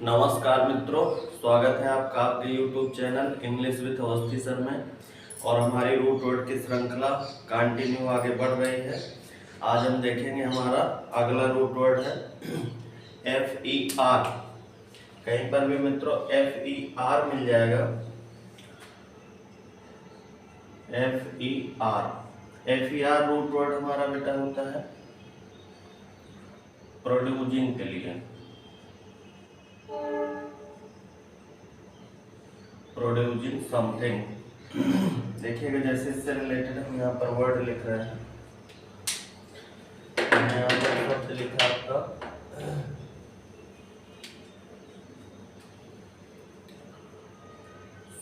नमस्कार मित्रों, स्वागत है आपका आपके YouTube channel English with Awasthi sir में। और हमारी रूट वर्ड की श्रृंखला कंटिन्यू आगे बढ़ रही है। आज हम देखेंगे हमारा अगला रूट वर्ड है FER। कहीं पर भी मित्रों FER मिल जाएगा। FER रूट वर्ड हमारा बेटा होता है प्रोड्यूसिंग के लिए, प्रोड्यूसिंग समथिंग। देखिएगा जैसे इससे रिलेटेड हम यहाँ पर वर्ड लिख रहे हैं। मैंने यहाँ पर शब्द लिखा आपका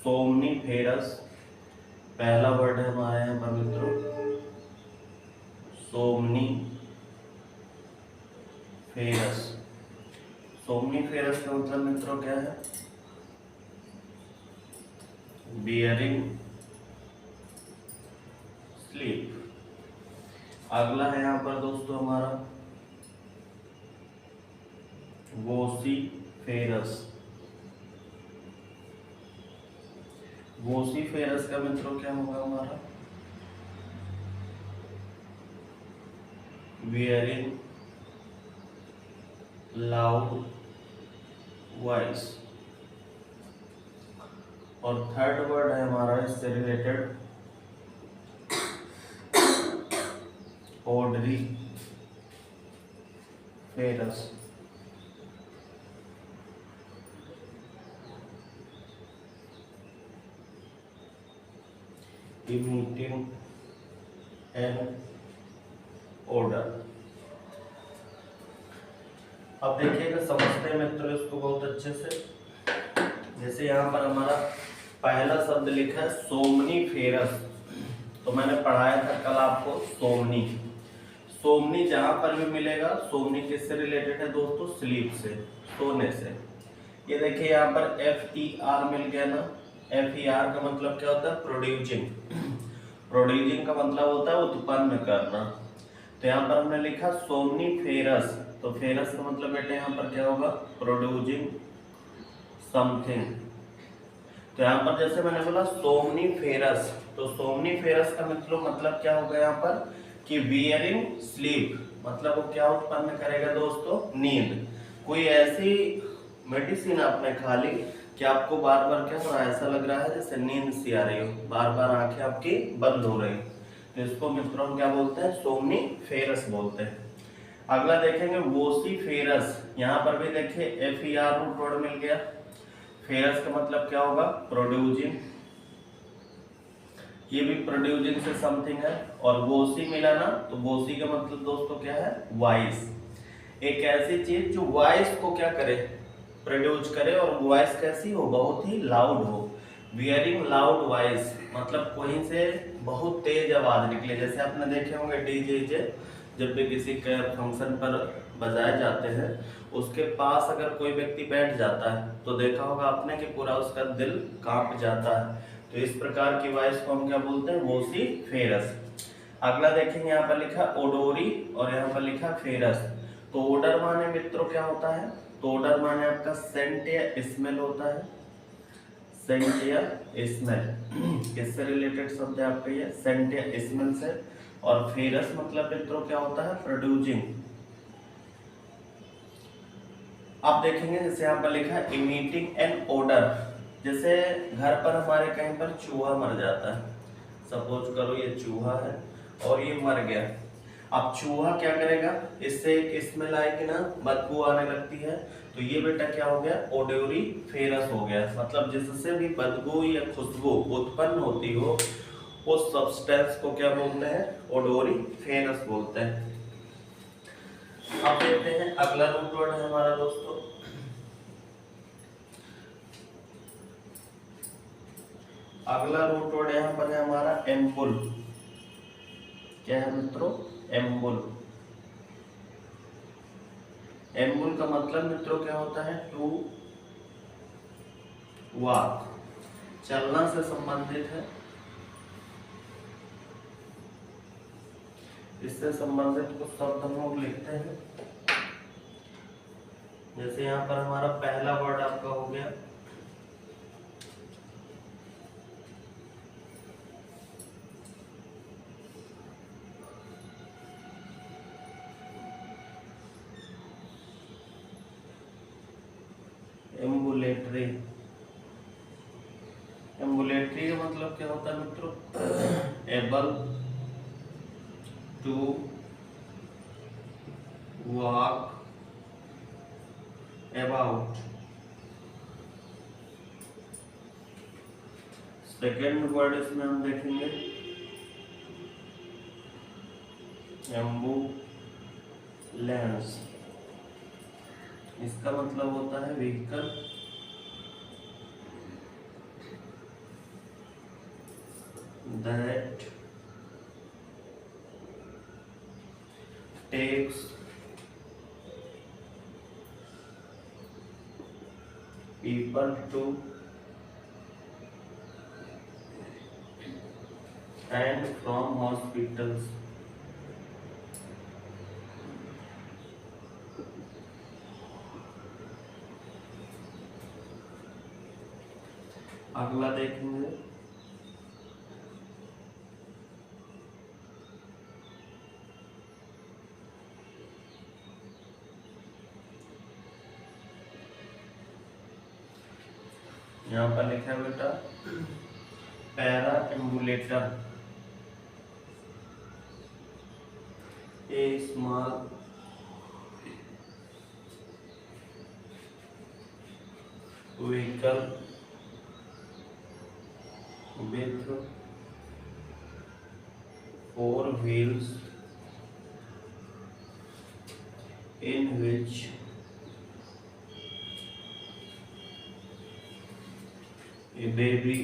सोमनीफेरस। पहला वर्ड है हमारे यहाँ पर मित्रों सोमनीफेरस। सोमनीफेरस का मतलब मित्रों क्या है? Bearing sleep. अगला है यहाँ पर दोस्तों हमारा वोसीफेरस। वोसीफेरस का मित्रों क्या होगा हमारा? Wearing loud voice. और थर्ड वर्ड है हमारा इससे related odoriferous. Emitting an odour. अब देखिएगा, समझते हैं मित्रों इसको बहुत अच्छे से। जैसे यहाँ पर हमारा पहला शब्द लिखा है सोमनीफेरस। तो मैंने पढ़ाया था कल आपको सोमनी। सोमनी जहां पर भी मिलेगा, सोमनी किससे रिलेटेड है दोस्तों? स्लीप से, सोने से। ये देखिए यहाँ पर FER मिल गया ना। FER का मतलब क्या होता है? प्रोड्यूसिंग। प्रोड्यूसिंग का मतलब होता है उत्पन्न करना। तो यहाँ पर हमने लिखा सोमनीफेरस। तो फेरस का मतलब बेटे यहाँ पर क्या होगा? Producing something. तो यहाँ पर जैसे मैंने बोला सोमनीफेरस, तो सोमनीफेरस का मतलब क्या होगा यहाँ पर कि वियरिंग स्लीप। मतलब वो क्या उत्पन्न करेगा दोस्तों? नींद। कोई ऐसी मेडिसिन आपने खा ली कि आपको बार बार क्या हो रहा है? ऐसा लग रहा है जैसे नींद सी आ रही हो, बार बार आंखें आपकी बंद हो रही। तो इसको मित्रों हम क्या बोलते हैं? सोमनीफेरस बोलते हैं। अगला देखेंगे वोसीफेरस। यहाँ पर भी देखिए FER रूट वर्ड मिल गया। फेरस का मतलब क्या होगा? प्रोड्यूसिंग। ये भी प्रोड्यूसिंग से समथिंग है। और वोसी मिला ना, तो वोसी का मतलब दोस्तों क्या है? वॉइस। एक ऐसी चीज जो वॉइस को क्या करे? प्रोड्यूस करे। और वॉइस कैसी हो? बहुत ही लाउड हो। वियरिंग लाउड वॉइस मतलब कोई से बहुत तेज आवाज निकले। जैसे आपने देखे होंगे डीजे जब भी किसी के फंक्शन पर बजाए जाते हैं, उसके पास अगर कोई व्यक्ति बैठ जाता है तो देखा होगा आपने कि पूरा उसका दिल कांप जाता है। तो इस प्रकार की वॉइस को हम क्या बोलते हैं? वोसीफेरस। अगला देखेंगे, यहाँ पर लिखा ओडोरी और यहाँ पर लिखा फेरस। तो ओडर माने मित्रों क्या होता है? तो ओडर माने आपका सेंट या स्मेल होता है। सेंट या स्मेल किससे रिलेटेड शब्द है आपका? ये सेंट या स्मेल से। और फेरस मतलब मित्रों क्या होता है? प्रोड्यूसिंग। आप देखेंगे जैसे यहाँ पर लिखा है इमिटिंग एन ओडर। जैसे घर पर हमारे कहीं पर चूहा मर जाता है, सपोज करो ये चूहा है और ये मर गया। अब चूहा क्या करेगा? इससे एक स्मेल आएगी ना, बदबू आने लगती है। तो ये बेटा क्या हो गया? ओडोरी फेरस हो गया। मतलब जिससे भी बदबू या खुशबू उत्पन्न होती हो, उस सब्सटेंस को क्या बोलते हैं? ओडोरी फेरस बोलते हैं। अब देखते हैं अगला रूट वर्ड है हमारा दोस्तों अगला रूट वर्ड यहाँ पर है हमारा एम्बुल। क्या है मित्रों? एम्बुल। एम्बुल का मतलब मित्रों क्या होता है? टू वॉक, चलना से संबंधित है। इससे संबंधित कुछ शब्द हम लोग लिखते हैं। जैसे यहाँ पर हमारा पहला वर्ड आपका हो गया एम्बुलेटरी। एम्बुलेटरी का मतलब क्या होता है मित्रों? Able to walk about. Second word इसमें हम देखेंगे एम्बुलेंस। इसका मतलब होता है vehicle that takes people to and from hospitals। अगला देखेंगे यहाँ पर लिखा है बेटा perambulator, a small vehicle with 4 wheels in which a baby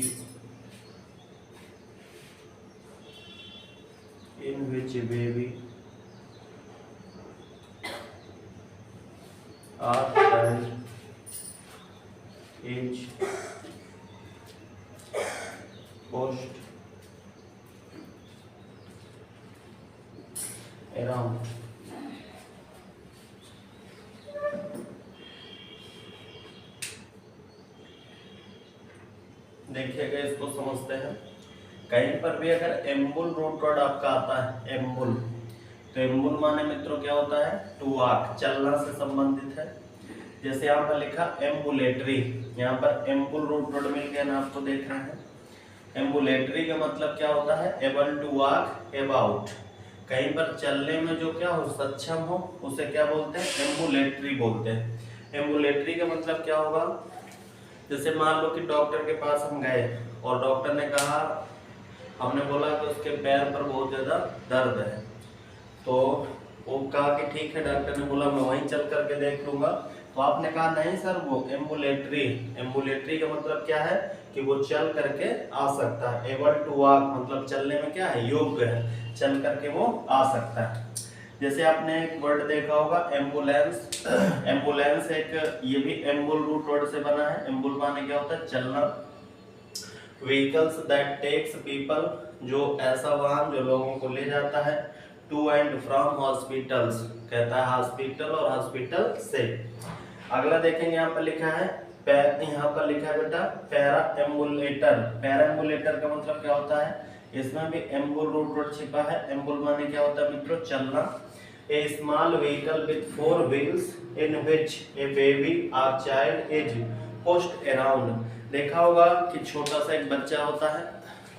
or child is pushed around। देखिएगा इसको समझते हैं। कहीं पर भी अगर एम्बुल रूट वर्ड आपका आता है एम्बुल, तो एम्बुल माने मित्रों क्या होता है? टू वॉक, चलना से संबंधित है। जैसे यहाँ पर लिखा एम्बुलेटरी, यहाँ पर एम्बुल रूट वर्ड मिल गया ना, आपको देख रहे हैं। एम्बुलेटरी का मतलब क्या होता है? एबल टू वॉक अबाउट, कहीं पर चलने में जो क्या हो, सक्षम हो, उसे क्या बोलते हैं? एम्बुलेटरी बोलते हैं। एम्बुलेटरी का मतलब क्या होगा? जैसे मान लो कि डॉक्टर के पास हम गए और डॉक्टर ने कहा, हमने बोला कि उसके पैर पर बहुत ज्यादा दर्द है, तो वो कहा कि ठीक है, डॉक्टर ने बोला मैं वहीं चल करके देख लूंगा। तो आपने कहा नहीं सर, वो एम्बुलेटरी, एम्बुलेटरी का मतलब क्या है कि वो चल करके आ सकता है। एबल टू वॉक मतलब चलने में क्या है? योग्य है, चल करके वो आ सकता है। जैसे आपने एक वर्ड देखा होगा एम्बुलेंस। एम्बुलेंस एक, ये भी एम्बुल रूट वर्ड से बना है। एम्बुल माने क्या होता है? चलना। व्हीकल्स दैट टेक्स पीपल, जो ऐसा वाहन जो लोगों को ले जाता है, टू एंड फ्रॉम हॉस्पिटल्स, कहता है हॉस्पिटल और हॉस्पिटल से। अगला देखेंगे, यहाँ पर लिखा है यहाँ पर लिखा है बेटा पैरा एम्बुलेटर। पैरा एम्बुलेटर का मतलब क्या होता है? इसमें भी एम्बुल रूट वर्ड छिपा है। एम्बुल माने क्या होता है मित्रों? चलना। A small vehicle with 4 wheels in which a baby or child is pushed around. देखा होगा कि छोटा सा एक बच्चा होता है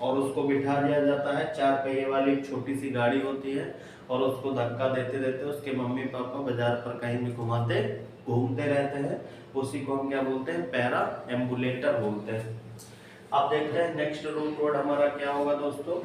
और उसको बिठा दिया जाता है, 4 पहिए वाली एक छोटी सी गाड़ी होती है, और उसको धक्का देते देते उसके मम्मी पापा बाजार पर कहीं भी घूमते रहते हैं। उसी को हम क्या बोलते हैं? पैरा एम्बुलेटर बोलते हैं। अब देखते हैं नेक्स्ट रूट वर्ड हमारा क्या होगा दोस्तों।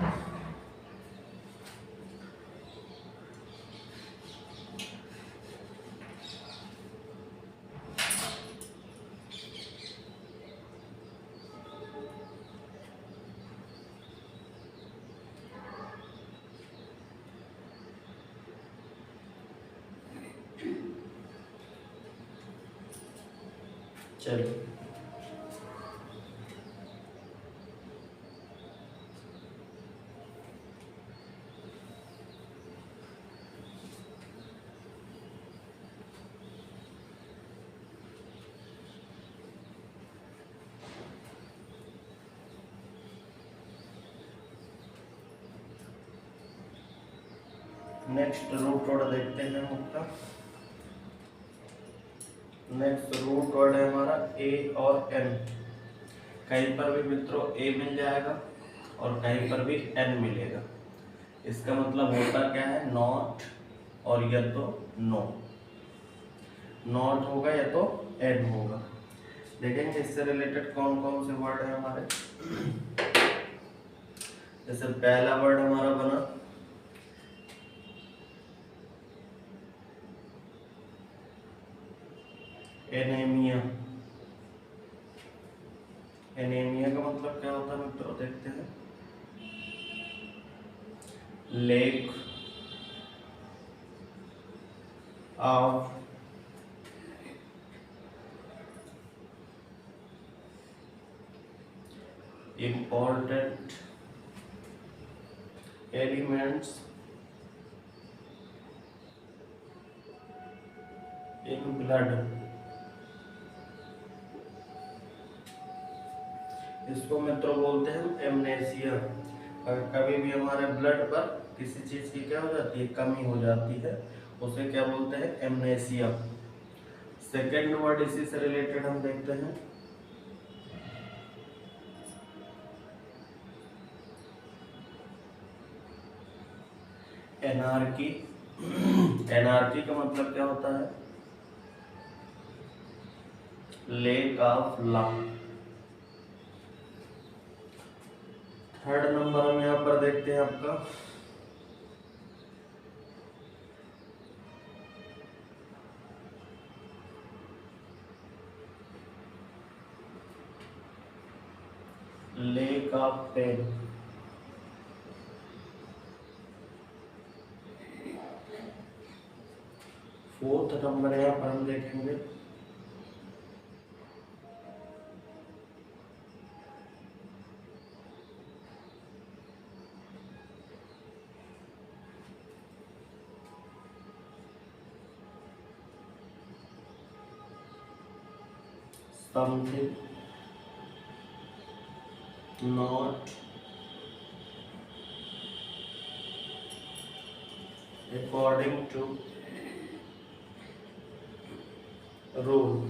चलिए, नेक्स्ट रूट वर्ड देखते हैं आपका। नेक्स्ट रूट वर्ड है हमारा ए और एन। कहीं पर भी मित्रों ए मिल जाएगा और कहीं पर भी एन मिलेगा। इसका मतलब होता क्या है, नॉट और या तो नो। नॉट होगा या तो एन होगा। देखेंगे इससे रिलेटेड कौन कौन से वर्ड है हमारे। जैसे पहला वर्ड हमारा बना एनीमिया। एनीमिया का मतलब क्या होता है मित्रों, देखते हैं। Lake of important elements in blood। इसको मित्रों बोलते हैं एमनेसिया। अगर कभी भी हमारे ब्लड पर किसी चीज की क्या हो जाती है, कमी हो जाती है, उसे क्या बोलते हैं, एमनेसिया। सेकेंड वर्ड इसी से रिलेटेड हम देखते हैं, एनार्की। एनार्की का मतलब क्या होता है, lack of law. Third number हम यहाँ पर देखते हैं आपका lack of pain. Fourth number यहाँ पर हम देखेंगे something not according to rule।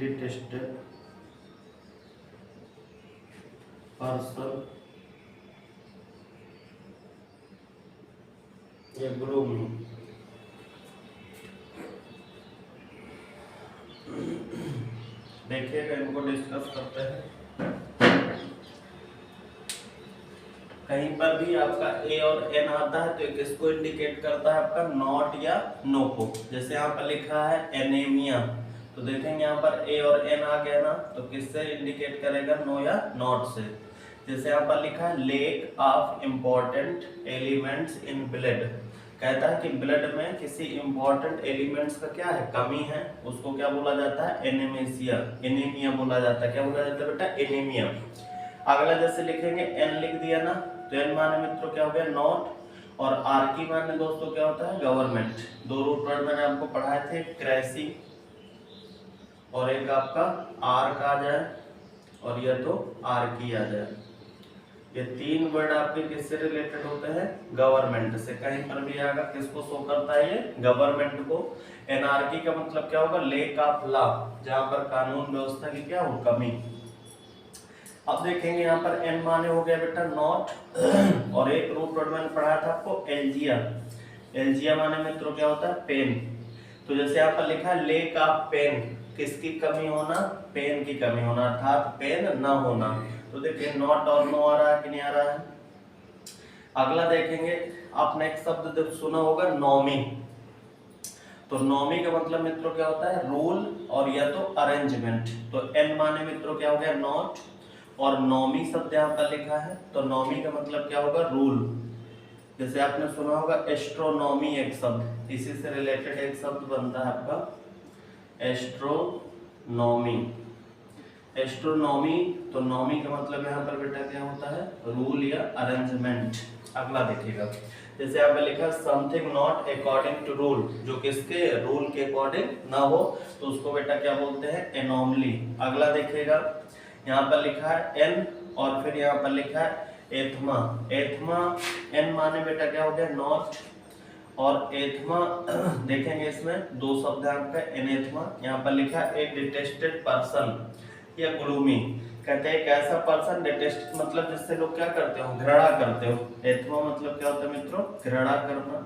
detested person या ग्रूमी। देखिएगा, इनको डिस्कस करते हैं। कहीं पर भी आपका ए और एन आता है तो किसको इंडिकेट करता है, आपका नॉट या नो को। जैसे यहाँ पर लिखा है एनीमिया, तो देखेंगे यहाँ पर ए और एन आ गया ना, तो किससे इंडिकेट करेगा, नो या नॉट से। जैसे यहाँ पर लिखा है lack of important elements in blood, कहता है कि ब्लड में किसी इंपॉर्टेंट एलिमेंट्स का क्या है, कमी है, उसको क्या बोला जाता है, एनीमिया। एनीमिया बोला जाता है। क्या बोला जाता है बेटा, एनीमिया। अगला जैसे लिखेंगे एन लिख दिया ना, तो एन माने मित्रों क्या हो गया, नॉट, और आर की माने दोस्तों क्या होता है, गवर्नमेंट। दो रूट वर्ड मैंने आपको पढ़ाए थे, क्रेसी और एक आपका आर का आ जाए और यह तो आर की आ जाए। ये तीन वर्ड आपके किससे रिलेटेड होते हैं, गवर्नमेंट से। कहीं पर भी आएगा किसको शो करता है, ये गवर्नमेंट को। एनार्की का मतलब क्या होगा, लेक ऑफ लॉ, जहां पर कानून व्यवस्था की क्या हो, कमी। अब देखेंगे यहाँ पर एन माने हो गया बेटा नॉट, और एक रूट वर्ड मैंने पढ़ाया था आपको एल्जिया। एल्जिया माने मित्रों क्या होता है, पेन। तो जैसे यहाँ पर लिखा है लेक ऑफ पेन, किसकी कमी होना, पेन की कमी होना, अर्थात पेन न होना। तो देखिए नॉट और नो आ रहा है कि नहीं आ रहा है। अगला देखेंगे, आपने एक शब्द सुना होगा नॉमी। तो नॉमी का मतलब मित्रों क्या होता है, रूल और या तो अरेंजमेंट। तो एन माने मित्रों क्या हो गया, नॉट, और नॉमी शब्द यहाँ पर लिखा है, तो नॉमी का मतलब क्या होगा, रूल। जैसे आपने सुना होगा एस्ट्रोनॉमी, एक शब्द इसी से रिलेटेड एक शब्द बनता है आपका एस्ट्रोनॉमी। एस्ट्रोनॉमी। एस्ट्रोनॉमी, तो नॉमी का मतलब यहाँ पर बेटा क्या होता है, रूल या अरेंजमेंट। अगला देखिएगा, जैसे यहाँ पे लिखा something not according to rule, जो किसके रूल के अकॉर्डिंग ना हो तो उसको बेटा क्या बोलते हैं, एनॉमली। अगला देखिएगा, यहाँ पर लिखा है एन और फिर यहाँ पर लिखा है एथमा। एथमा, एन माने बेटा क्या हो गया, नॉट, और एथमा देखेंगे इसमें दो शब्द है आपका एनेथमा। यहाँ पर लिखा है ए डिटेस्टेड पर्सन या ग्लूमी, कहते हैं एक ऐसा पर्सन, डिटेस्ट मतलब जिससे लोग क्या करते हो, घृणा करते हो। एथमा मतलब क्या होता है मित्रों, घृणा करना।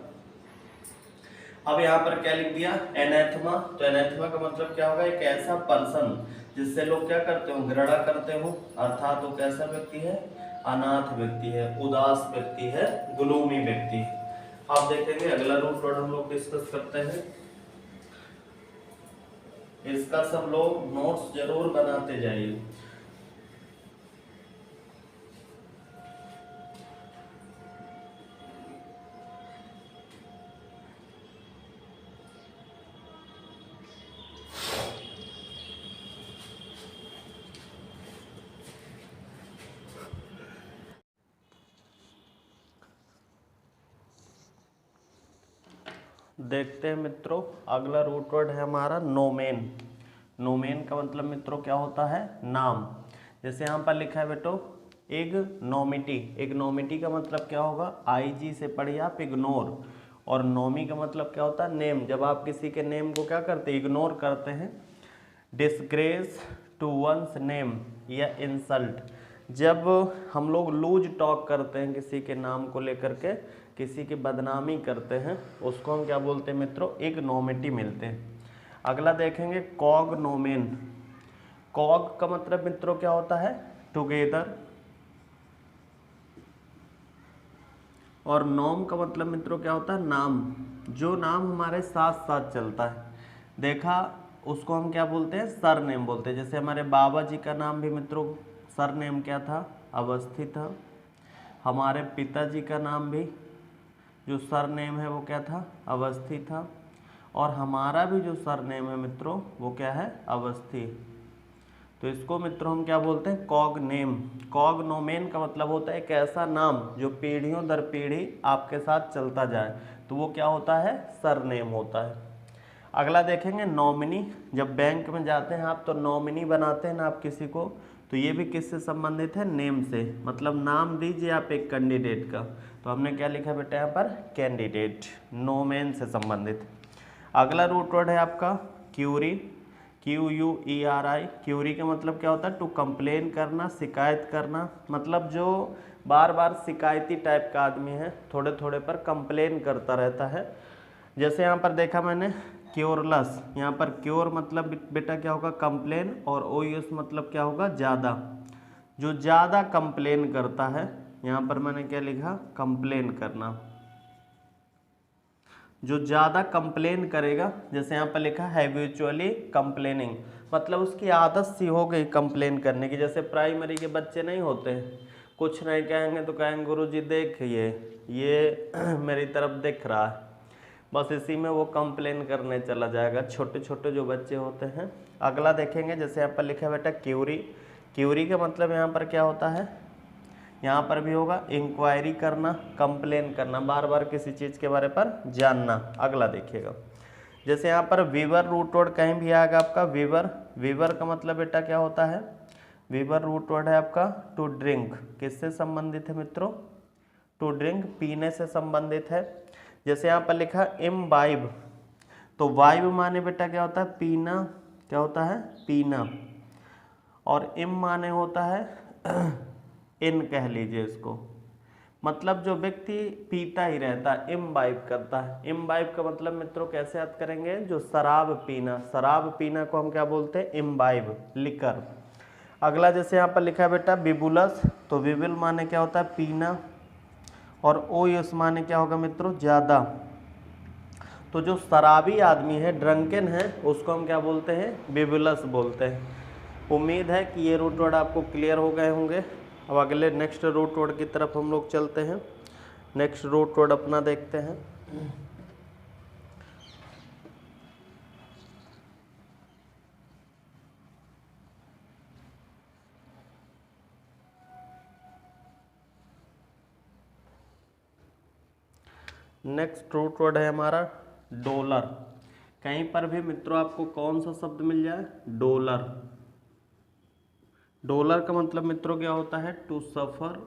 अब यहाँ पर क्या लिख दिया, एनेथमा, तो एनेथमा का मतलब क्या होगा, एक ऐसा पर्सन जिससे लोग क्या करते हो, घृणा करते हो, अर्थात वो कैसा व्यक्ति है, अनाथ व्यक्ति है, उदास व्यक्ति है, ग्लूमी व्यक्ति। अब देखेंगे अगला रूट वर्ड हम लोग डिस्कस करते हैं। इसका सब लोग नोट्स जरूर बनाते जाइए। देखते हैं मित्रों, अगला रूट वर्ड है हमारा नोमेन। नोमेन का मतलब मित्रों क्या होता है, नाम। जैसे यहाँ पर लिखा है बेटो इग्नोमिटी। इग्नोमिटी का मतलब क्या होगा, IG से पढ़िए आप इग्नोर, और नोमी का मतलब क्या होता है, नेम। जब आप किसी के नेम को क्या करते हैं, इग्नोर करते हैं। डिसग्रेस टू वंस नेम या इंसल्ट, जब हम लोग लूज टॉक करते हैं किसी के नाम को लेकर के, किसी की बदनामी करते हैं, उसको हम क्या बोलते हैं मित्रों, इग्नोमिटी मिलते हैं। अगला देखेंगे कॉगनोमेन। कॉग का मतलब मित्रों क्या होता है, टुगेदर, और नोम का मतलब मित्रों क्या होता है, नाम। जो नाम हमारे साथ साथ चलता है, देखा, उसको हम क्या बोलते हैं, सरनेम बोलते हैं। जैसे हमारे बाबा जी का नाम भी मित्रों सरनेम क्या था, अवस्थी था। हमारे पिताजी का नाम भी जो सरनेम है वो क्या था, अवस्थी था। और हमारा भी जो सरनेम है मित्रों वो क्या है, अवस्थी। तो इसको मित्रों हम क्या बोलते हैं, कॉगनेम। कॉगनोमेन का मतलब होता है एक ऐसा नाम जो पीढ़ियों दर पीढ़ी आपके साथ चलता जाए, तो वो क्या होता है, सरनेम होता है। अगला देखेंगे नॉमिनी। जब बैंक में जाते हैं आप तो नॉमिनी बनाते हैं ना आप किसी को, तो ये भी किससे संबंधित है, नेम से। मतलब नाम दीजिए आप एक कैंडिडेट का, तो हमने क्या लिखा बेटा यहाँ पर, कैंडिडेट, नोमेन से संबंधित। अगला रूट वर्ड है आपका क्यूरी। QUERI। क्यूरी का मतलब क्या होता है, टू कंप्लेन करना, शिकायत करना। मतलब जो बार बार शिकायती टाइप का आदमी है, थोड़े थोड़े पर कंप्लेन करता रहता है। जैसे यहाँ पर देखा मैंने क्योरलेस, यहाँ पर क्योर मतलब बेटा क्या होगा, कंप्लेन, और OUS मतलब क्या होगा, ज़्यादा। जो ज़्यादा कंप्लेन करता है, यहाँ पर मैंने क्या लिखा, कंप्लेन करना। जो ज़्यादा कंप्लेन करेगा, जैसे यहाँ पर लिखा हैबिचुअली कंप्लेनिंग, मतलब उसकी आदत सी हो गई कंप्लेन करने की। जैसे प्राइमरी के बच्चे नहीं होते, कुछ नहीं कहेंगे तो कहेंगे गुरुजी देखिए ये मेरी तरफ दिख रहा है, बस इसी में वो कंप्लेन करने चला जाएगा, छोटे छोटे जो बच्चे होते हैं। अगला देखेंगे, जैसे यहाँ पर लिखा है बेटा क्यूरी। क्यूरी का मतलब यहाँ पर क्या होता है, यहाँ पर भी होगा इंक्वायरी करना, कंप्लेन करना, बार बार किसी चीज़ के बारे पर जानना। अगला देखिएगा, जैसे यहाँ पर वीवर रूट वर्ड कहीं भी आएगा आपका वीवर। वीवर का मतलब बेटा क्या होता है, वीवर रूट वर्ड है आपका टू ड्रिंक। किससे संबंधित है मित्रों, टू ड्रिंक, पीने से संबंधित है। जैसे यहाँ पर लिखा इम्बाइब, तो वाइब माने बेटा क्या होता है, पीना, क्या होता है, पीना। और इम माने होता है इन, कह लीजिए इसको, मतलब जो व्यक्ति पीता ही रहता है, इम्बाइब करता है। इम्बाइब का मतलब मित्रों कैसे याद करेंगे, जो शराब पीना, शराब पीना को हम क्या बोलते हैं, इम्बाइब, लिकर। अगला जैसे यहाँ पर लिखा है बेटा बिबुलस, तो विबिल माने क्या होता है, पीना, और OUS माने क्या होगा मित्रों, ज़्यादा। तो जो शराबी आदमी है, ड्रंकन है, उसको हम क्या बोलते हैं, बिबुलस बोलते हैं। उम्मीद है कि ये रूट वर्ड आपको क्लियर हो गए होंगे। अब अगले नेक्स्ट रूट वर्ड की तरफ हम लोग चलते हैं। नेक्स्ट रूट वर्ड अपना देखते हैं। नेक्स्ट रूट वर्ड है हमारा डॉलर। कहीं पर भी मित्रों आपको कौन सा शब्द मिल जाए, डॉलर। डॉलर का मतलब मित्रों क्या होता है, टू सफर।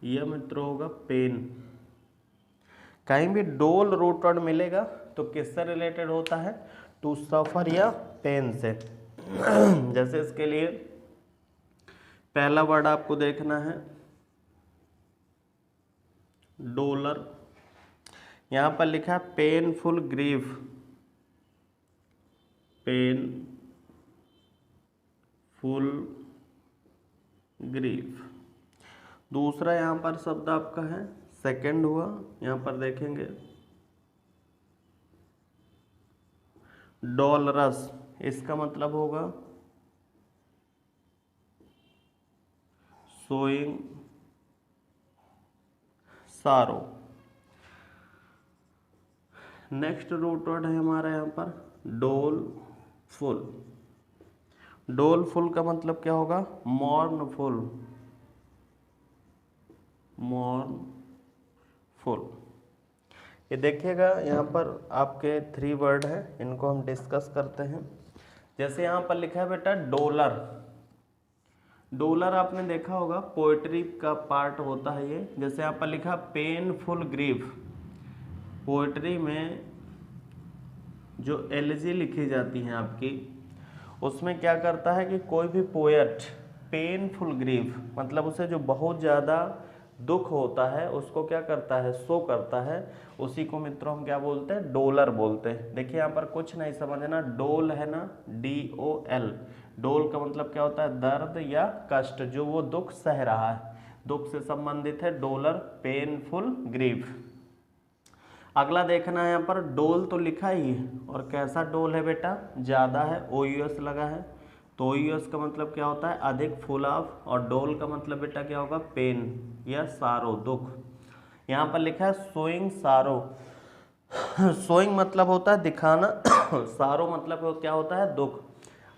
यह मित्रों होगा पेन। कहीं भी डोल रूट वर्ड मिलेगा तो किससे रिलेटेड होता है, टू सफर या पेन से। जैसे इसके लिए पहला वर्ड आपको देखना है डॉलर। यहां पर लिखा है पेनफुल ग्रीफ, पेनफुल ग्रीफ। दूसरा यहां पर शब्द आपका है सेकंड हुआ, यहां पर देखेंगे डॉलरस। इसका मतलब होगा शोइंग सारो। नेक्स्ट रूट वर्ड है हमारा यहाँ पर डोलफुल। डोलफुल का मतलब क्या होगा, मॉर्नफुल, मॉर्नफुल। ये देखिएगा यहाँ पर आपके 3 वर्ड हैं, इनको हम डिस्कस करते हैं। जैसे यहाँ पर लिखा है बेटा डॉलर। डॉलर आपने देखा होगा पोएट्री का पार्ट होता है ये। जैसे यहाँ पर लिखा पेनफुल ग्रीफ, पोएट्री में जो एलजी लिखी जाती हैं आपकी, उसमें क्या करता है कि कोई भी पोएट पेनफुल ग्रीफ मतलब उसे जो बहुत ज़्यादा दुख होता है उसको क्या करता है, शो करता है। उसी को मित्रों हम क्या बोलते हैं, डॉलर बोलते हैं। देखिए यहाँ पर कुछ नहीं समझना, डोल है ना, DOL। डोल का मतलब क्या होता है, दर्द या कष्ट, जो वो दुख सह रहा है, दुख से संबंधित है डॉलर, पेनफुल ग्रीफ। अगला देखना है यहाँ पर डोल तो लिखा ही है, और कैसा डोल है बेटा, ज़्यादा है, OUS लगा है। तो OUS का मतलब क्या होता है, अधिक, फुल ऑफ। और डोल का मतलब बेटा क्या होगा, पेन या सारो, दुख। यहाँ पर लिखा है शोइंग सारो। शोइंग मतलब होता है दिखाना, सारो मतलब क्या होता है, दुख।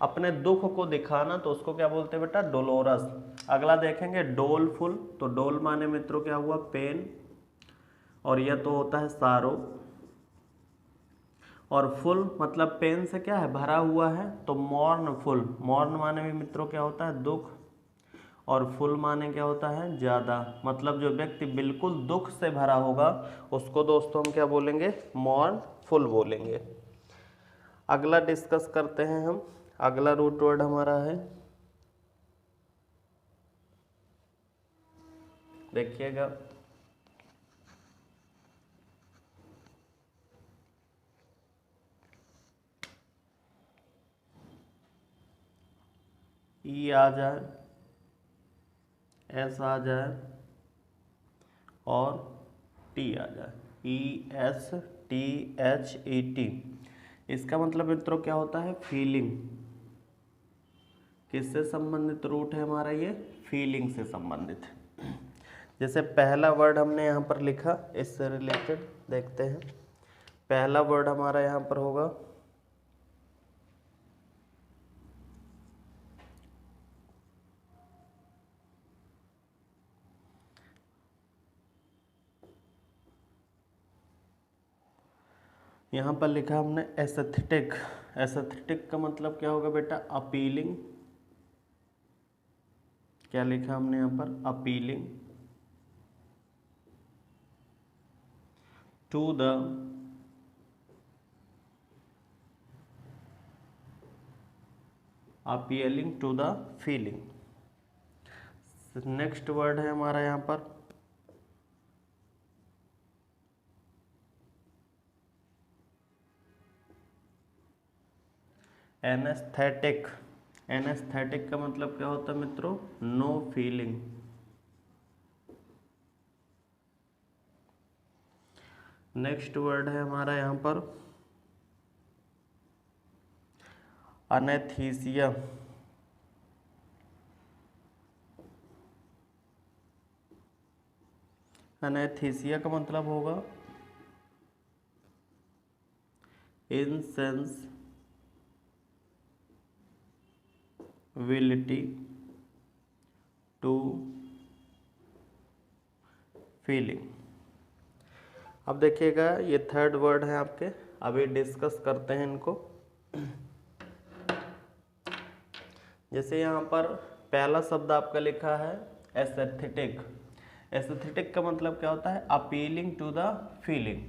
अपने दुख को दिखाना, तो उसको क्या बोलते हैं बेटा, डोलोरस। अगला देखेंगे डोलफुल। तो डोल माने मित्रों क्या हुआ, पेन, और यह तो होता है सारो। और फुल मतलब पेन से क्या है, भरा हुआ है, तो मॉर्नफुल। मॉर्न माने भी मित्रों क्या होता है, दुख। और फुल माने क्या होता है, ज़्यादा। मतलब जो व्यक्ति बिल्कुल दुख से भरा होगा उसको दोस्तों हम क्या बोलेंगे, मॉर्नफुल बोलेंगे। अगला डिस्कस करते हैं हम। अगला रूट वर्ड हमारा है, देखिएगा ई आ जाए, एस आ जाए और टी आ जाए, ESTHET। इसका मतलब मित्रों क्या होता है, फीलिंग। किससे संबंधित रूट है हमारा ये, फीलिंग से संबंधित है। जैसे पहला वर्ड हमने यहाँ पर लिखा, इससे रिलेटेड देखते हैं। पहला वर्ड हमारा यहाँ पर होगा यहाँ पर लिखा हमने एस्थेटिक। एस्थेटिक का मतलब क्या होगा बेटा, अपीलिंग। क्या लिखा हमने यहाँ पर, appealing to the appealing to the feeling. Next word है हमारा यहाँ पर एनेस्थेटिक। एनेस्थेटिक का मतलब क्या होता है मित्रों, नो फीलिंग। नेक्स्ट वर्ड है हमारा यहाँ पर अनेस्थीसिया। अनेस्थीसिया का मतलब होगा इनसेंसिबिलिटी टू फीलिंग। अब देखिएगा ये थर्ड वर्ड है आपके, अभी डिस्कस करते हैं इनको। जैसे यहाँ पर पहला शब्द आपका लिखा है एस्थेटिक। एस्थेटिक का मतलब क्या होता है? Appealing to the feeling.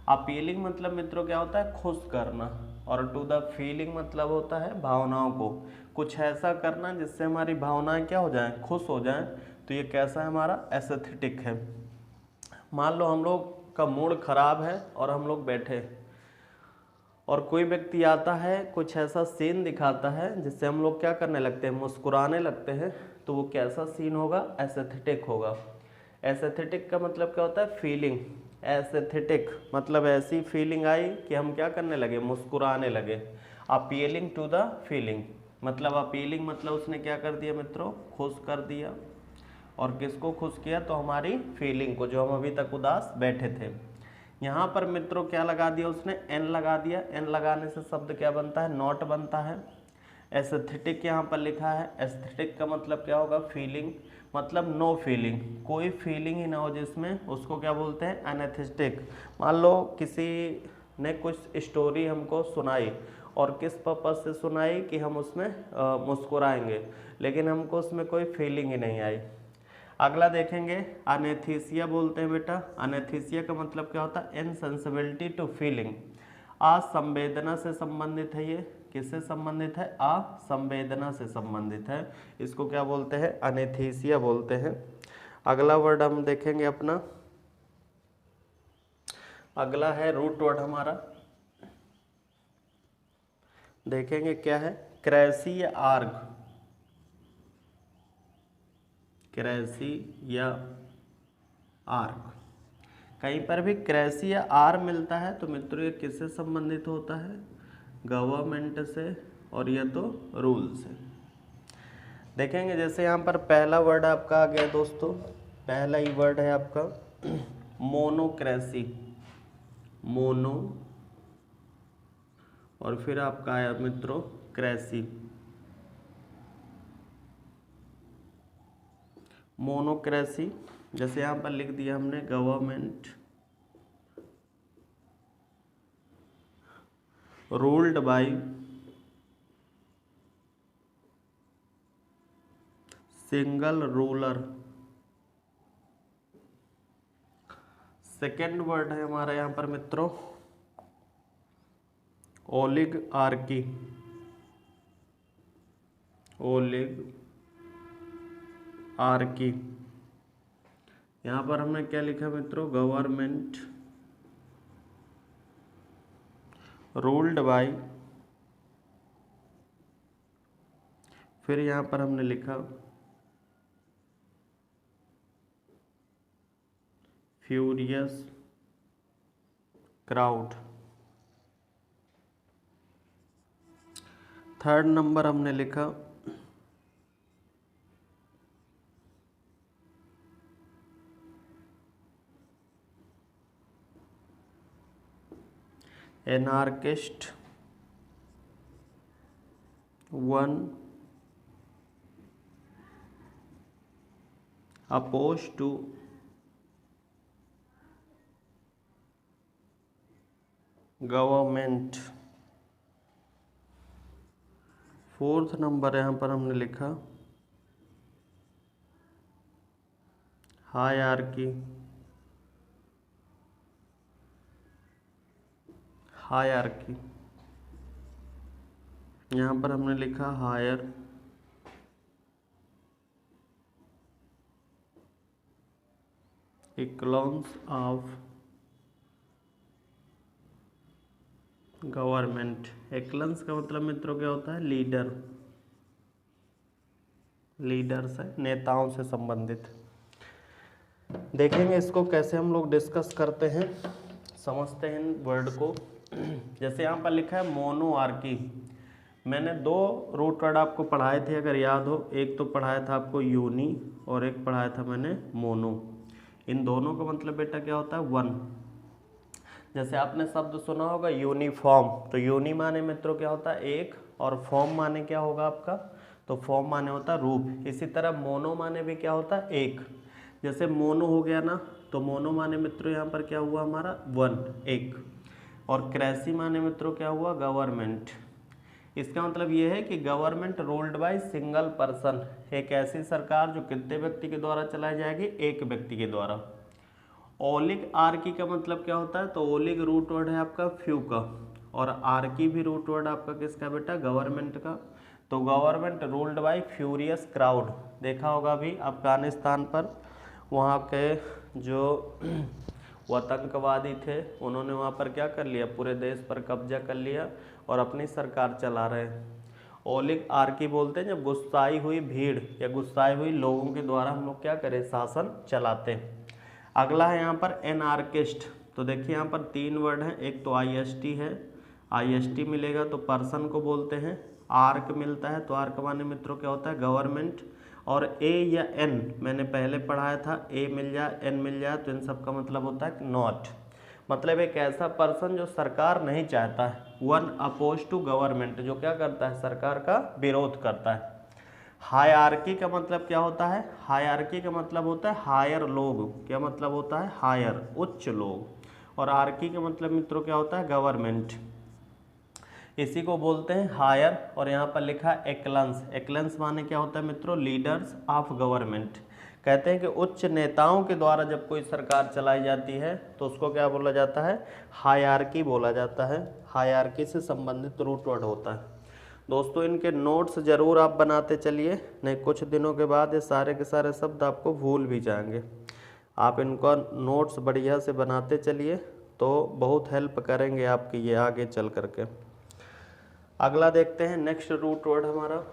Appealing मतलब मित्रों क्या होता है? खुश करना, और टू द फीलिंग मतलब होता है भावनाओं को, कुछ ऐसा करना जिससे हमारी भावनाएं क्या हो जाएं? खुश हो जाएं। तो ये कैसा है? हमारा एस्थेटिक है। मान लो हम लोग का मूड खराब है और हम लोग बैठे, और कोई व्यक्ति आता है, कुछ ऐसा सीन दिखाता है जिससे हम लोग क्या करने लगते हैं? मुस्कुराने लगते हैं। तो वो कैसा सीन होगा? एस्थेटिक होगा। एस्थेटिक का मतलब क्या होता है? फीलिंग। एस्थेटिक मतलब ऐसी फीलिंग आई कि हम क्या करने लगे? मुस्कुराने लगे। अपीलिंग टू द फीलिंग मतलब अपीलिंग मतलब उसने क्या कर दिया मित्रों? खुश कर दिया। और किसको खुश किया? तो हमारी फीलिंग को, जो हम अभी तक उदास बैठे थे। यहाँ पर मित्रों क्या लगा दिया उसने? एन लगा दिया। एन लगाने से शब्द क्या बनता है? नॉट बनता है। एस्थेटिक यहाँ पर लिखा है। एस्थेटिक का मतलब क्या होगा? फीलिंग, मतलब नो फीलिंग, कोई फीलिंग ही ना हो जिसमें, उसको क्या बोलते हैं? अनएस्थेटिक। मान लो किसी ने कुछ स्टोरी हमको सुनाई, और किस पर्पज से सुनाई कि हम उसमें मुस्कुराएंगे, लेकिन हमको उसमें कोई फीलिंग ही नहीं आई। अगला देखेंगे, अनेस्थीसिया बोलते हैं बेटा। अनेस्थीसिया का मतलब क्या होता है? इनसेंसिबिलिटी टू फीलिंग। असंवेदना से संबंधित है। ये किससे संबंधित है? असंवेदना से संबंधित है। इसको क्या बोलते हैं? अनेस्थीसिया बोलते हैं। अगला वर्ड हम देखेंगे अपना, अगला है रूट वर्ड हमारा, देखेंगे क्या है? क्रेसी या आर्ग। क्रेसी या आर्ग, कहीं पर भी क्रेसी या आर मिलता है तो मित्रों ये किससे संबंधित होता है? गवर्नमेंट से, और यह तो रूल से। देखेंगे जैसे यहाँ पर पहला वर्ड आपका आ गया दोस्तों, पहला ही वर्ड है आपका मोनोक्रेसी। मोनो, और फिर आपका आया मित्रों क्रेसी। मोनोक्रेसी, जैसे यहाँ पर लिख दिया हमने government ruled by single ruler. Second word है हमारा यहाँ पर मित्रों ओलिगार्की। ओलिगार्की, यहाँ पर हमने क्या लिखा मित्रों? गवर्नमेंट रूल्ड बाय, फिर यहाँ पर हमने लिखा फ्यूरियस क्राउड। थर्ड नंबर हमने लिखा anarchist, one oppose to government. Fourth number यहाँ पर हमने लिखा हायरार्की। हायरार्की, यहाँ पर हमने लिखा हायर इक्लॉन्स ऑफ गवर्नमेंट। एक्लंस का मतलब मित्रों क्या होता है? लीडर। लीडर्स है, नेताओं से संबंधित। देखेंगे इसको कैसे हम लोग डिस्कस करते हैं, समझते हैं इन वर्ड को। जैसे यहाँ पर लिखा है मोनोआर्की। मैंने दो रूट वर्ड आपको पढ़ाए थे अगर याद हो, एक तो पढ़ाया था आपको यूनी, और एक पढ़ाया था मैंने मोनो। इन दोनों का मतलब बेटा क्या होता है? वन। जैसे आपने शब्द सुना होगा यूनिफॉर्म, तो यूनि माने मित्रों क्या होता है? एक, और फॉर्म माने क्या होगा आपका? तो फॉर्म माने होता है रूप। इसी तरह मोनो माने भी क्या होता है? एक। जैसे मोनो हो गया ना, तो मोनो माने मित्रों यहाँ पर क्या हुआ हमारा 1 एक, और क्रेसी माने मित्रों क्या हुआ गवर्नमेंट। इसका मतलब ये है कि government ruled by single person, एक ऐसी सरकार जो कितने व्यक्ति के द्वारा चलाई जाएगी, एक व्यक्ति के द्वारा। ओलिग आर्की का मतलब क्या होता है, तो ओलिग रूट वर्ड है आपका फ्यू का, और आर्की भी रूट वर्ड आपका किसका बेटा, गवर्नमेंट का। तो government ruled by furious crowd, देखा होगा अभी अफगानिस्तान पर वहाँ के जो वो आतंकवादी थे, उन्होंने वहाँ पर क्या कर लिया, पूरे देश पर कब्जा कर लिया और अपनी सरकार चला रहे हैं। ओलिग आर्की बोलते हैं जब गुस्साई हुई भीड़ या गुस्साई हुई लोगों के द्वारा हम लोग क्या करें, शासन चलाते हैं। अगला है यहाँ पर एनार्किस्ट। तो देखिए यहाँ पर 3 वर्ड हैं, एक तो आईएसटी है, आईएसटी मिलेगा तो पर्सन को बोलते हैं, आर्क मिलता है तो आर्क माने मित्रों क्या होता है गवर्नमेंट, और ए या एन मैंने पहले पढ़ाया था, ए मिल जाए एन मिल जाए तो इन सब का मतलब होता है नॉट, मतलब एक ऐसा पर्सन जो सरकार नहीं चाहता है, वन अपोज टू गवर्नमेंट, जो क्या करता है, सरकार का विरोध करता है। हायरार्की का मतलब क्या होता है, हायरार्की का मतलब होता है हायर लोग, क्या मतलब होता है, हायर उच्च लोग, और आर्की का मतलब मित्रों क्या होता है, गवर्नमेंट, इसी को बोलते हैं हायर। और यहाँ पर लिखा एक्लेंस, एक्लेंस माने क्या होता है मित्रों, लीडर्स ऑफ गवर्नमेंट। कहते हैं कि उच्च नेताओं के द्वारा जब कोई सरकार चलाई जाती है तो उसको क्या बोला जाता है, हायरार्की बोला जाता है, हायरार्की से संबंधित रूट वर्ड होता है। दोस्तों इनके नोट्स ज़रूर आप बनाते चलिए, नहीं कुछ दिनों के बाद ये सारे के सारे शब्द आपको भूल भी जाएंगे। आप इनका नोट्स बढ़िया से बनाते चलिए तो बहुत हेल्प करेंगे आपकी ये आगे चल करके। अगला देखते हैं नेक्स्ट रूट वर्ड हमारा,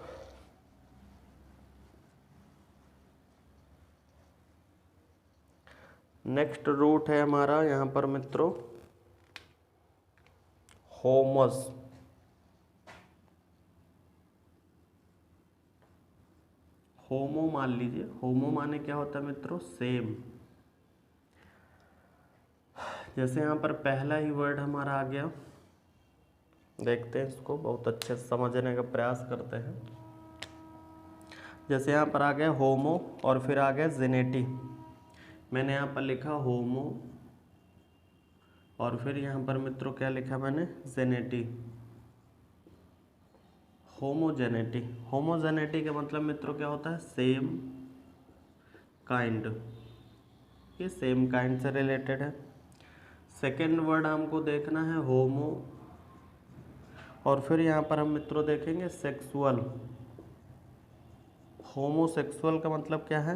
नेक्स्ट रूट है हमारा यहाँ पर मित्रों होमस। होमो मान लीजिए, होमो माने क्या होता है मित्रों, सेम। जैसे यहाँ पर पहला ही वर्ड हमारा आ गया, देखते हैं इसको बहुत अच्छे से समझने का प्रयास करते हैं। जैसे यहाँ पर आ गया होमो और फिर आ गया जेनेटी, मैंने यहाँ पर लिखा होमो और फिर यहाँ पर मित्रों क्या लिखा मैंने, जेनेटी, होमोजेनेटी। होमोजेनेटी का मतलब मित्रों क्या होता है, सेम काइंड, ये सेम काइंड से रिलेटेड है। सेकेंड वर्ड हमको देखना है होमो, और फिर यहाँ पर हम मित्रों देखेंगे सेक्सुअल। होमोसेक्सुअल का मतलब क्या है,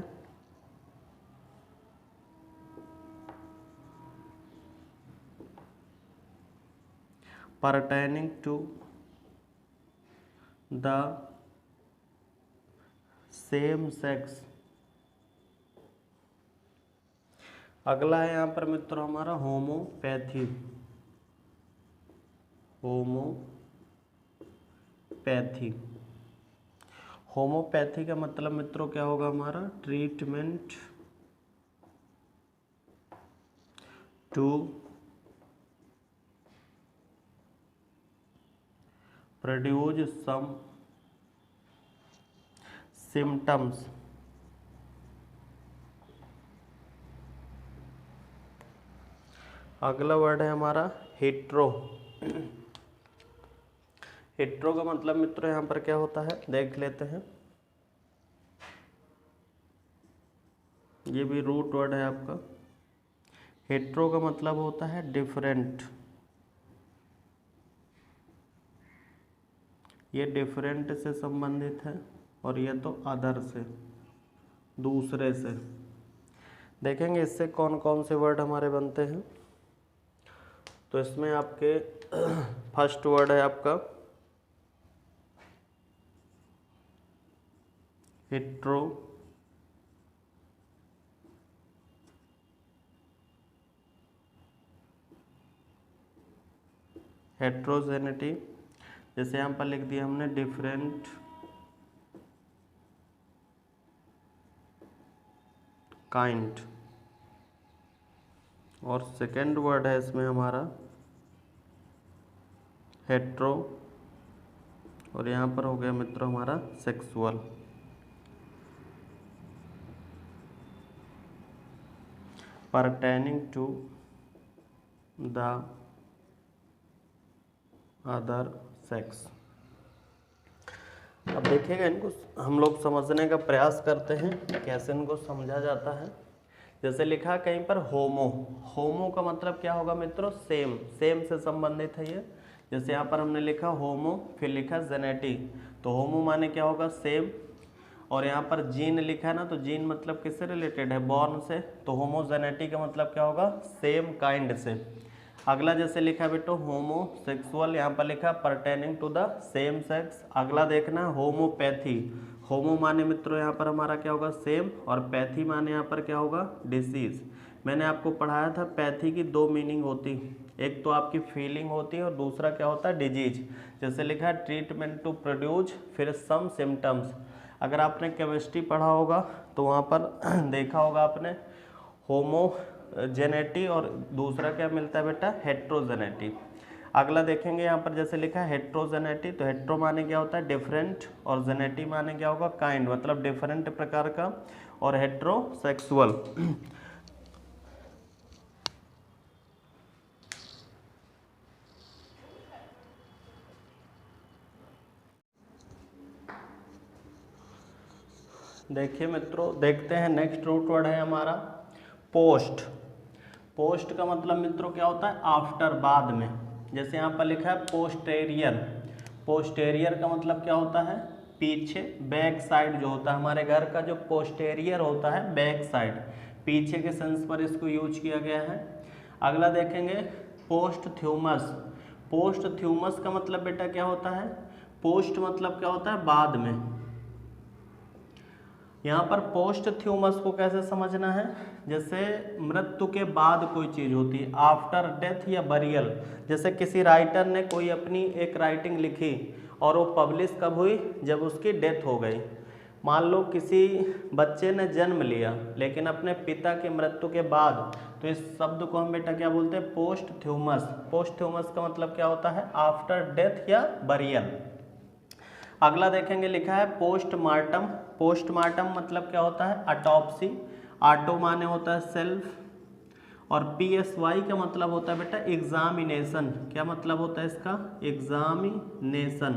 pertaining to the same sex. अगला है यहाँ पर मित्रों हमारा होमोपैथी, होमोपैथी। होमोपैथी का मतलब मित्रों क्या होगा हमारा, treatment to produce some symptoms. अगला वर्ड है हमारा हेट्रो। हेट्रो का मतलब मित्रों यहाँ पर क्या होता है, देख लेते हैं, ये भी रूट वर्ड है आपका। हेट्रो का मतलब होता है डिफरेंट, ये डिफरेंट से संबंधित है, और ये तो अदर से, दूसरे से। देखेंगे इससे कौन कौन से वर्ड हमारे बनते हैं। तो इसमें आपके फर्स्ट वर्ड है आपका हेट्रो, हेट्रोजेनिटी, जैसे यहाँ पर लिख दिया हमने डिफरेंट काइंड। और सेकेंड वर्ड है इसमें हमारा हेट्रो, और यहाँ पर हो गया मित्रों हमारा sexual. pertaining to the other sex। अब देखिएगा, इनको हम लोग समझने का प्रयास करते हैं कैसे इनको समझा जाता है। जैसे लिखा कहीं पर होमो, होमो का मतलब क्या होगा मित्रों, सेम, सेम से संबंधित है ये। जैसे यहाँ पर हमने लिखा होमो, फिर लिखा जेनेटिक, तो होमो माने क्या होगा, सेम, और यहाँ पर जीन लिखा है ना, तो जीन मतलब किससे रिलेटेड है, बॉर्न से, तो होमोजेनेटिक का मतलब क्या होगा, सेम काइंड से। अगला जैसे लिखा है बेटो होमोसेक्सुअल, यहाँ पर लिखा pertaining to the same sex. अगला देखना होमोपैथी, होमो माने मित्रों यहाँ पर हमारा क्या होगा, सेम, और पैथी माने यहाँ पर क्या होगा, डिसीज। मैंने आपको पढ़ाया था पैथी की दो मीनिंग होती, एक तो आपकी फीलिंग होती है और दूसरा क्या होता है, डिजीज। जैसे लिखा है ट्रीटमेंट टू प्रोड्यूस, फिर सम सिम्टम्स। अगर आपने केमिस्ट्री पढ़ा होगा तो वहाँ पर देखा होगा आपने होमोजेनेटी और दूसरा क्या मिलता है बेटा, हेट्रोजेनेटी। अगला देखेंगे यहाँ पर जैसे लिखा है हेट्रोजेनेटी, तो हेट्रो माने क्या होता है, डिफरेंट, और जेनेटी माने क्या होगा, काइंड, मतलब डिफरेंट प्रकार का, और हेट्रोसेक्सुअल। देखिए मित्रों, देखते हैं नेक्स्ट रूट वर्ड है हमारा पोस्ट। पोस्ट का मतलब मित्रों क्या होता है, आफ्टर, बाद में। जैसे यहाँ पर लिखा है पोस्टेरियर, पोस्टेरियर का मतलब क्या होता है, पीछे, बैक साइड जो होता है, हमारे घर का जो पोस्टेरियर होता है, बैक साइड, पीछे के सेंस पर इसको यूज किया गया है। अगला देखेंगे पोस्टथ्यूमस, पोस्टथ्यूमस का मतलब बेटा क्या होता है, पोस्ट मतलब क्या होता है, बाद में। यहाँ पर पोस्टथ्यूमस को कैसे समझना है, जैसे मृत्यु के बाद कोई चीज़ होती है, आफ्टर डेथ या बरियल। जैसे किसी राइटर ने कोई अपनी एक राइटिंग लिखी और वो पब्लिश कब हुई, जब उसकी डेथ हो गई। मान लो किसी बच्चे ने जन्म लिया लेकिन अपने पिता के मृत्यु के बाद, तो इस शब्द को हम बेटा क्या बोलते हैं, पोस्टथ्यूमस। पोस्टथ्यूमस का मतलब क्या होता है, आफ्टर डेथ या बरियल। अगला देखेंगे लिखा है पोस्टमार्टम, पोस्टमार्टम मतलब क्या होता है, ऑटोप्सी, ऑटो माने होता है सेल्फ, और PSY का मतलब होता है बेटा एग्जामिनेशन। क्या मतलब होता है इसका, एग्जामिनेशन,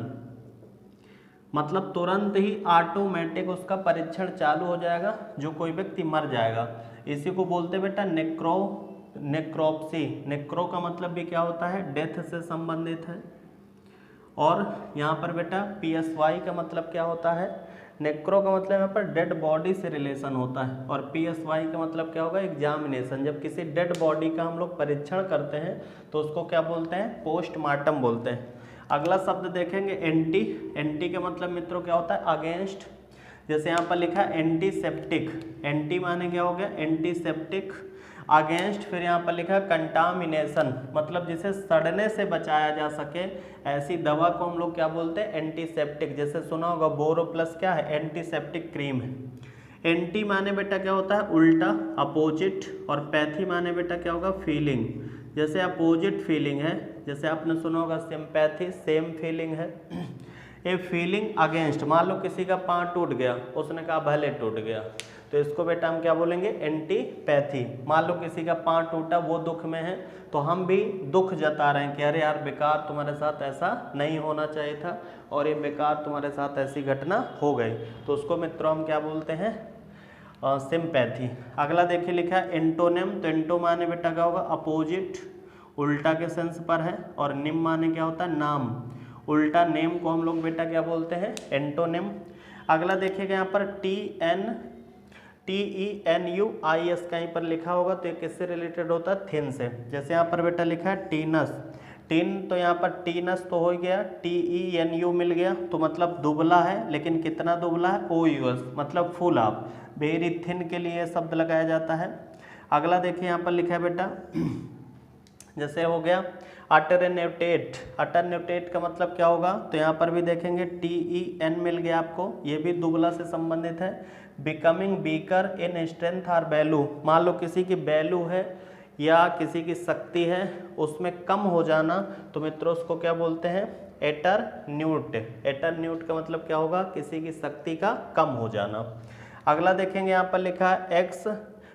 मतलब तुरंत ही ऑटोमेटिक उसका परीक्षण चालू हो जाएगा जो कोई व्यक्ति मर जाएगा। इसी को बोलते हैं बेटा नेक्रोप्सी। नेक्रो का मतलब भी क्या होता है, डेथ से संबंधित है। और यहाँ पर बेटा PSY का मतलब क्या होता है, नेक्रो का मतलब यहाँ पर डेड बॉडी से रिलेशन होता है, और PSY का मतलब क्या होगा, एग्जामिनेशन। जब किसी डेड बॉडी का हम लोग परीक्षण करते हैं तो उसको क्या बोलते हैं, पोस्टमार्टम बोलते हैं। अगला शब्द देखेंगे एंटी, एंटी का मतलब मित्रों क्या होता है, अगेंस्ट। जैसे यहाँ पर लिखा है एंटीसेप्टिक, एंटी माने क्या हो गया, एंटीसेप्टिक, अगेंस्ट, फिर यहाँ पर लिखा है कंटामिनेशन, मतलब जिसे सड़ने से बचाया जा सके ऐसी दवा को हम लोग क्या बोलते हैं, एंटीसेप्टिक। जैसे सुना होगा बोरोप्लस क्या है, एंटीसेप्टिक क्रीम है। एंटी माने बेटा क्या होता है, उल्टा, अपोजिट, और पैथी माने बेटा क्या होगा, फीलिंग। जैसे अपोजिट फीलिंग है, जैसे आपने सुना होगा सिंपैथी, सेम फीलिंग है। ए फीलिंग अगेंस्ट, मान लो किसी का पाँव टूट गया, उसने कहा भले टूट गया, तो इसको बेटा हम क्या बोलेंगे, एंटीपैथी। मान लो किसी का पाँव टूटा, वो दुख में है, तो हम भी दुख जता रहे हैं कि अरे यार बेकार, तुम्हारे साथ ऐसा नहीं होना चाहिए था, और ये बेकार तुम्हारे साथ ऐसी घटना हो गई, तो उसको मित्रों हम क्या बोलते हैं, सिंपैथी। अगला देखिए लिखा है एंटोनिम, तो एंटो माने बेटा क्या होगा, अपोजिट, उल्टा के सेंस पर है, और निम माने क्या होता है, नाम, उल्टा। नेम को हम लोग बेटा क्या बोलते हैं, एंटोनिम। अगला देखिएगा यहाँ पर TENUIS कहीं पर लिखा होगा, तो ये किससे रिलेटेड होता है, थिन से। जैसे यहाँ पर बेटा लिखा है टीनस, टीन, तो यहाँ पर टीनस तो हो गया, TENU मिल गया, तो मतलब दुबला है, लेकिन कितना दुबला है, OUS मतलब फुल ऑफ, वेरी थिन के लिए शब्द लगाया जाता है। अगला देखिए यहाँ पर लिखा है बेटा जैसे हो गया अटरन्यूटेट, अटरन्यूटेट का मतलब क्या होगा, तो यहाँ पर भी देखेंगे TEN मिल गया आपको, ये भी दुबला से संबंधित है। बिकमिंग वीकर इन स्ट्रेंथ और वैल्यू, मान लो किसी की वैल्यू है या किसी की शक्ति है उसमें कम हो जाना, तो मित्रों उसको क्या बोलते हैं, एटरन्यूट। एटरन्यूट का मतलब क्या होगा, किसी की शक्ति का कम हो जाना। अगला देखेंगे यहाँ पर लिखा है एक्स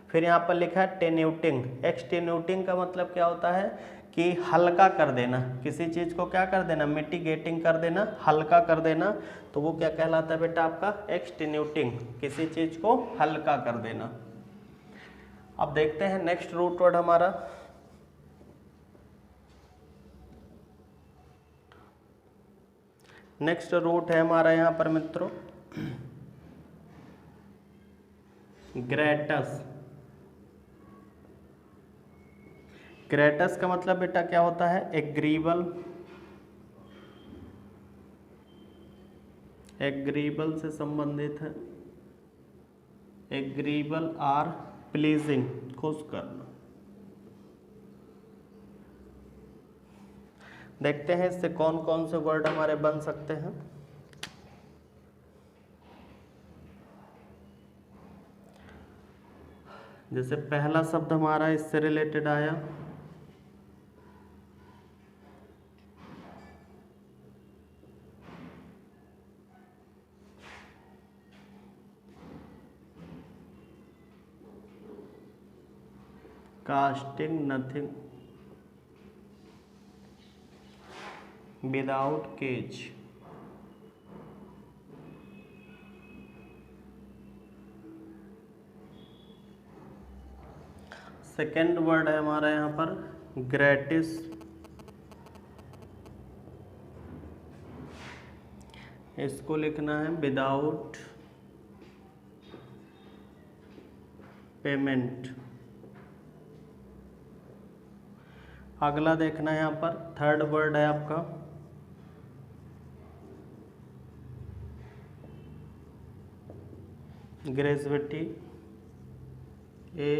फिर यहाँ पर लिखा है टेन्यूटिंग। एक्सटेन्यूटिंग का मतलब क्या होता है कि हल्का कर देना, किसी चीज़ को क्या कर देना, मिटिगेटिंग कर देना, हल्का कर देना, तो वो क्या कहलाता है बेटा आपका एक्सटेन्यूटिंग, किसी चीज़ को हल्का कर देना। अब देखते हैं नेक्स्ट रूट वर्ड हमारा नेक्स्ट रूट है हमारा यहाँ पर मित्रों ग्रेटस। ग्रेटस का मतलब बेटा क्या होता है, एग्रीबल, एग्रीबल से संबंधित है, एग्रीबल आर प्लीजिंग, खुश करना। देखते हैं इससे कौन कौन से वर्ड हमारे बन सकते हैं। जैसे पहला शब्द हमारा इससे रिलेटेड आया कास्टिंग नथिंग विदाउट केज। सेकेंड वर्ड है हमारा यहाँ पर ग्रेटिस, इसको लिखना है विदाउट पेमेंट। अगला देखना है यहाँ पर थर्ड वर्ड है आपका ग्रेजुएटी ए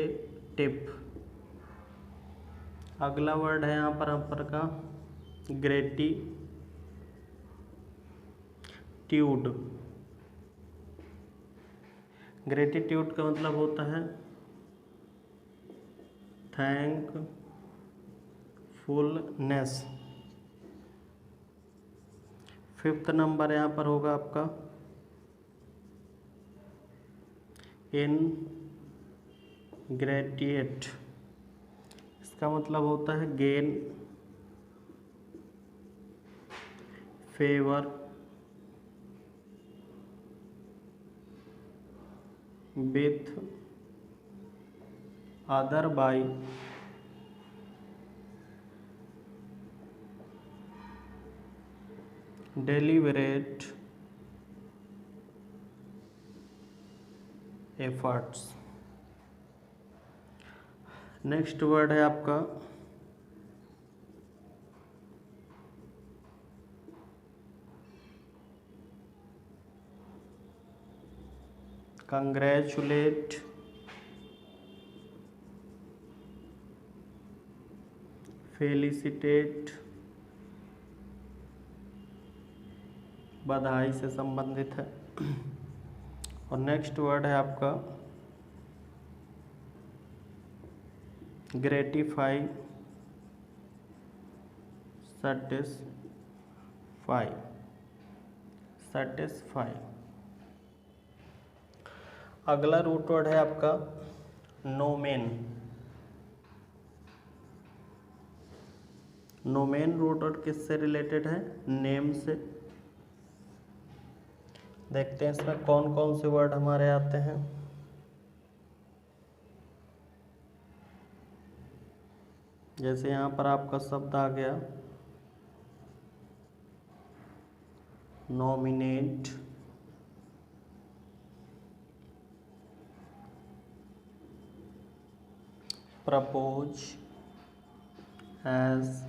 टिप। अगला वर्ड है यहाँ पर का ग्रेटिट्यूड। ग्रेटिट्यूड का मतलब होता है थैंकफुलनेस। फिफ्थ नंबर यहाँ पर होगा आपका इनग्रेटिएट, इसका मतलब होता है gain favour with other by deliberate efforts. Next word है आपका कंग्रेचुलेट, फेलिसिटेट, बधाई से संबंधित है। और नेक्स्ट वर्ड है आपका ग्रेटिफाई, सेटिस्फाई, सेटिस्फाई। अगला रूट वर्ड है आपका नोमेन। नोमेन रूट वर्ड किससे रिलेटेड है, नेम से। देखते हैं इसमें कौन कौन से वर्ड हमारे आते हैं। जैसे यहाँ पर आपका शब्द आ गया nominate, propose as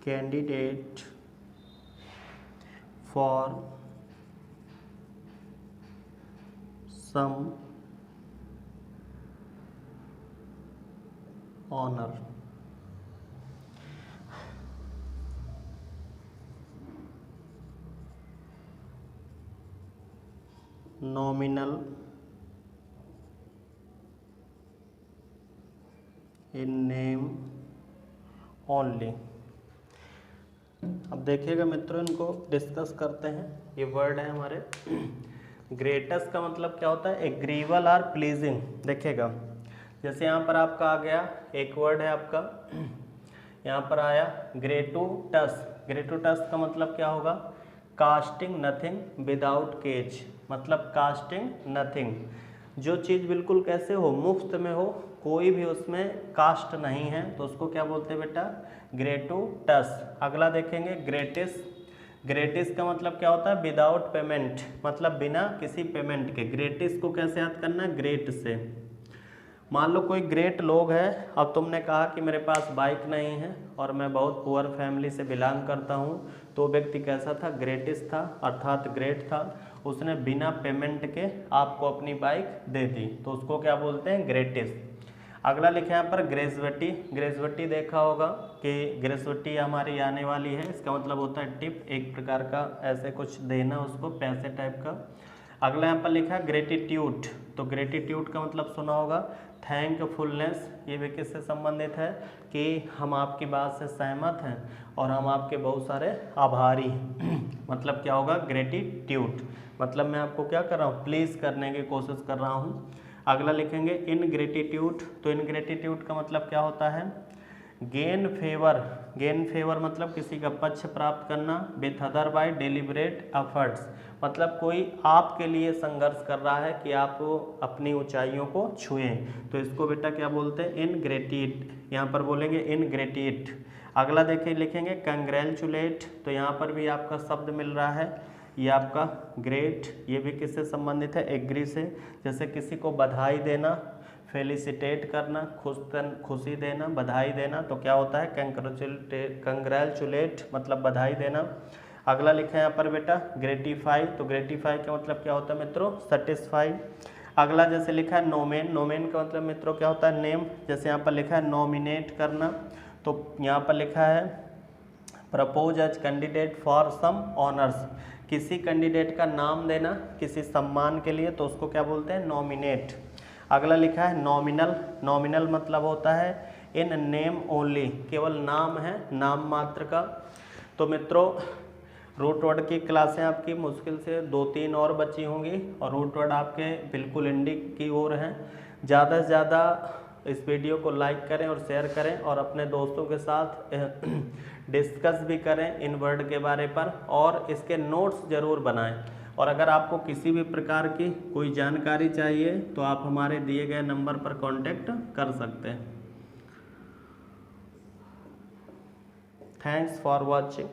candidate for some honour. Nominal in name only. अब देखिएगा मित्रों, इनको डिस्कस करते हैं। ये वर्ड है हमारे ग्रेटस का मतलब क्या होता है? एग्रीबल और प्लीजिंग। देखिएगा जैसे यहाँ पर आपका आ गया एक वर्ड है आपका, यहाँ पर आया ग्रेटुटस। ग्रेटुटस का मतलब क्या होगा? कास्टिंग नथिंग विदाउट केज, मतलब कास्टिंग नथिंग, जो चीज़ बिल्कुल कैसे हो? मुफ्त में हो, कोई भी उसमें कास्ट नहीं है, तो उसको क्या बोलते हैं बेटा? ग्रेटुटस। अगला देखेंगे ग्रेटिस। ग्रेटिस का मतलब क्या होता है? विदाउट पेमेंट, मतलब बिना किसी पेमेंट के। ग्रेटिस को कैसे याद करना है? ग्रेट से। मान लो कोई ग्रेट लोग है, अब तुमने कहा कि मेरे पास बाइक नहीं है और मैं बहुत पुअर फैमिली से बिलोंग करता हूँ, तो व्यक्ति कैसा था? ग्रेटिस था, अर्थात ग्रेट था। उसने बिना पेमेंट के आपको अपनी बाइक दे दी, तो उसको क्या बोलते हैं? ग्रेटिस। अगला लिखे यहाँ पर ग्रेजुएटी। ग्रेजुएटी देखा होगा कि ग्रेजुएटी हमारी आने वाली है, इसका मतलब होता है टिप, एक प्रकार का ऐसे कुछ देना उसको, पैसे टाइप का। अगला यहाँ पर लिखा है ग्रेटिट्यूड। तो ग्रेटिट्यूड का मतलब सुना होगा थैंकफुलनेस। ये भी किससे संबंधित है? कि हम आपकी बात से सहमत हैं और हम आपके बहुत सारे आभारी मतलब क्या होगा? ग्रेटिट्यूड। मतलब मैं आपको क्या कर रहा हूँ? प्लीज़ करने की कोशिश कर रहा हूँ। अगला लिखेंगे इनग्रेटिट्यूड। तो इनग्रेटिट्यूड का मतलब क्या होता है? Gain favour. गेन फेवर मतलब किसी का पक्ष प्राप्त करना with other by deliberate efforts, मतलब कोई आपके लिए संघर्ष कर रहा है कि आप अपनी ऊंचाइयों को छुएं, तो इसको बेटा क्या बोलते हैं? इनग्रेटिट। यहाँ पर बोलेंगे इनग्रेटिट। अगला देखिए लिखेंगे कंग्रेचुलेट। तो यहाँ पर भी आपका शब्द मिल रहा है, ये आपका ग्रेट, ये भी किससे संबंधित है? एग्री से। जैसे किसी को बधाई देना, फेलिसिटेट करना, खुशी देना, बधाई देना, तो क्या होता है? कंग्रेचुलेट मतलब बधाई देना। अगला लिखा है यहाँ पर बेटा ग्रेटिफाई। तो ग्रेटिफाई का मतलब क्या होता है मित्रों? सेटिस्फाई। अगला जैसे लिखा है नोमेन। नोमेन का मतलब मित्रों क्या होता है? नेम। जैसे यहाँ पर लिखा है नॉमिनेट करना, तो यहाँ पर लिखा है propose as candidate for some honours, किसी कैंडिडेट का नाम देना किसी सम्मान के लिए, तो उसको क्या बोलते हैं? नॉमिनेट। अगला लिखा है नॉमिनल। नॉमिनल मतलब होता है इन नेम ओनली, केवल नाम है, नाम मात्र का। तो मित्रों रूट वर्ड की क्लासें आपकी मुश्किल से 2-3 और बची होंगी और रूट वर्ड आपके बिल्कुल एंडिंग की ओर हैं। ज़्यादा से ज़्यादा इस वीडियो को लाइक करें और शेयर करें और अपने दोस्तों के साथ डिस्कस भी करें इन वर्ड के बारे पर, और इसके नोट्स ज़रूर बनाएं। और अगर आपको किसी भी प्रकार की कोई जानकारी चाहिए तो आप हमारे दिए गए नंबर पर कांटेक्ट कर सकते हैं। Thanks for watching.